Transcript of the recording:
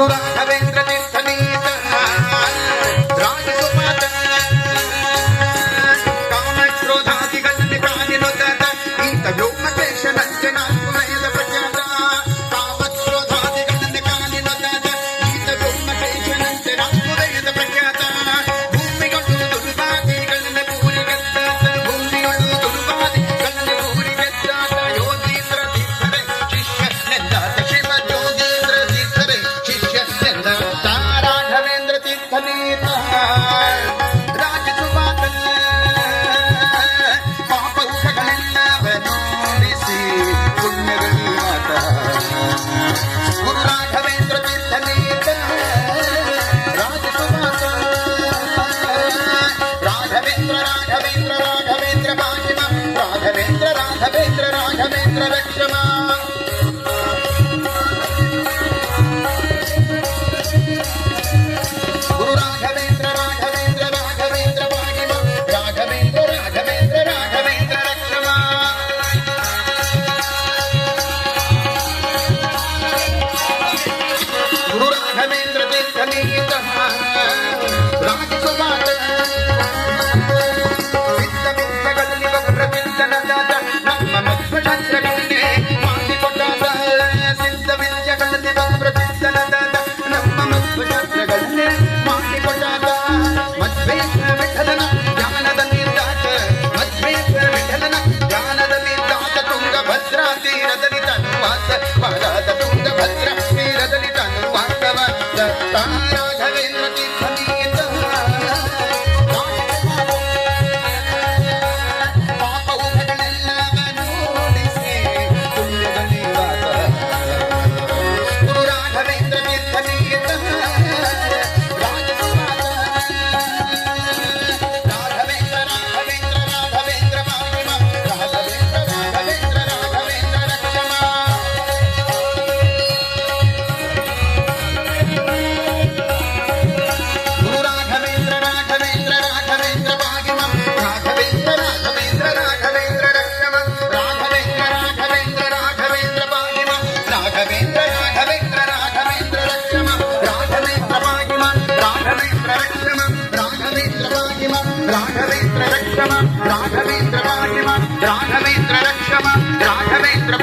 ಗುರು ರಾಘವೇಂದ್ರ ತೀರ್ಥನೀತ ರಾಜಸುಮಾತ ಕಾಮಕ್ರೋಧಾದಿಗಳಲ್ಲಿ ಕಾಲಿನೊಂದ ಇಂಥ ವ್ಯೋಮಕೇಶ ನಂಜನಾಲ್ಕು ನಯದ ಪ್ರಖ್ಯಾತ ಕಾಮಕ್ರೋಧಾದಿಗಳಲ್ಲಿ ಕಾಲಿನೊಂದ ಇಂಥ ವ್ಯೋಮಕೇಶ ನಂಜನಾಲ್ಕು ನಯದ ಪ್ರಖ್ಯಾತ ಭೂಮಿಗಳು ದುರ್ವಾದಿಗಳಲ್ಲಿ ಭೂರಿಗೆದ್ದ ಭೂಮಿಗಳು ದುರ್ವಾದಿಗಳಲ್ಲಿ ಭೂರಿಗೆದ್ದ ಯೋಗೀಂದ್ರ ತೀರ್ಥರೇ ಶಿಷ್ಯನೆಂದಾತ ಶಿವ ಯೋಗೀಂದ್ರ ತೀರ್ಥರೇ ಶಿಷ್ಯನೆಂದಾತ ರಾಘವೇಂದ್ರ ತೀರ್ಥನೀತ ರಾಜಸುಮಾತ ಪಾಪೌಷಗಳೆಲ್ಲವನ್ನೂ ಬಿಸಿ ಪುಣ್ಯಗಳಾತ ಗುರು ರಾಘವೇಂದ್ರ ತೀರ್ಥನೀತ ರಾಜಸುಮಾತ ರಾಘವೇಂದ್ರ ರಾಘವೇಂದ್ರ ರಾಘವೇಂದ್ರ ಭಾಷಿಮ ರಾಘವೇಂದ್ರ ರಾಘವೇಂದ್ರ ರಾಘವೇಂದ್ರ ರಕ್ಷಮ ಗುರು ರಾಘವೇಂದ್ರ ರಾಘವೇಂದ್ರ ರಾಘವೇಂದ್ರ ಭಾಷಿಮ ರಾಘವೇಂದ್ರ ರಾಘವೇಂದ್ರ ರಾಘವೇಂದ್ರ ರಕ್ಷಮ ಗುರು ರಾಘವೇಂದ್ರ ತೀರ್ಥನೀತ ರಾಜಸುಮಾತ ಸಿದ್ಧ ವಿದ್ಯೆಗಳಲ್ಲಿ ವಕ್ರಚಿಂತನದಾತ ನಮ್ಮ ಮಧ್ವಶಾಸ್ತ್ರಗಳನ್ನೇ ಮಾಡಿಕೊಟ್ಟಾತ ಸಿದ್ಧ ವಿದ್ಯೆಗಳಲ್ಲಿ ವಕ್ರಚಿಂತನದಾತ ನಮ್ಮ ಮಧ್ವಶಾಸ್ತ್ರಗಳನ್ನೇ ಮಾಡಿಕೊಟ್ಟಾತ ಮಧ್ವೇಶ್ವರ ವಿಠಲನ ಜ್ಞಾನದಲ್ಲಿದ್ದಾತ ಮಧ್ವೇಶ್ವರ ವಿಠಲನ ಜ್ಞಾನದಲ್ಲಿದ್ದಾತ ತುಂಗಭದ್ರಾ ತೀರದಲ್ಲಿ ತನ್ವಾಸ ಪರಾದ ತುಂಗಭದ್ರಾ ತೀರದಲ್ಲಿ ತನ್ವಾಸವ ದತ್ತ ರಾಘವೇಂದ್ರ ತೀರ್ಥನೀತ ಪಾಪೌಷಗಳೆಲ್ಲವನ್ನೂ ಓಡಿಸಿ ಪುಣ್ಯದಲ್ಲಿವಾಸ ಗುರು ರಾಘವೇಂದ್ರ ತೀರ್ಥನೀತ ರಾಜಸುಮಾತ ರಾಘವೇಂದ್ರ ರಾಘವೇಂದ್ರ ರಾಘವೇಂದ್ರ ಭಾಷಿಮ ರಾಘವೇಂದ್ರ ರಾಘವೇಂದ್ರ ರಾಘವೇಂದ್ರ ರಕ್ಷಮ ಗುರು ರಾಘವೇಂದ್ರ ರಾಘವೇಂದ್ರ ರಾಘವೇಂದ್ರ ಭಾಷಿಮ ರಾಘವೇಂದ್ರ ರಾಘವೇಂದ್ರ ರಾಘವೇಂದ್ರ ರಕ್ಷಮ ರಾಘವೇಂದ್ರ ರಾಘವೇಂದ್ರ ರಾಘವೇಂದ್ರ ಭಾಷಿಮ ರಾಘವೇಂದ್ರ ರಾಘವೇಂದ್ರ ರಾಘವೇಂದ್ರ ರಕ್ಷಮ ರಾಘವೇಂದ್ರ ಭಾಷಿಮ ರಾಘವೇಂದ್ರ ರಕ್ಷಮ ರಾಘವೇಂದ್ರ ಭಾಷಿಮ ರಾಘವೇಂದ್ರ ರಕ್ಷಮ ರಾಘವೇಂದ್ರ ಭಾಷಿಮ ರಾಘವೇಂದ್ರ ರಕ್ಷಮ ರಾಘವೇಂದ್ರ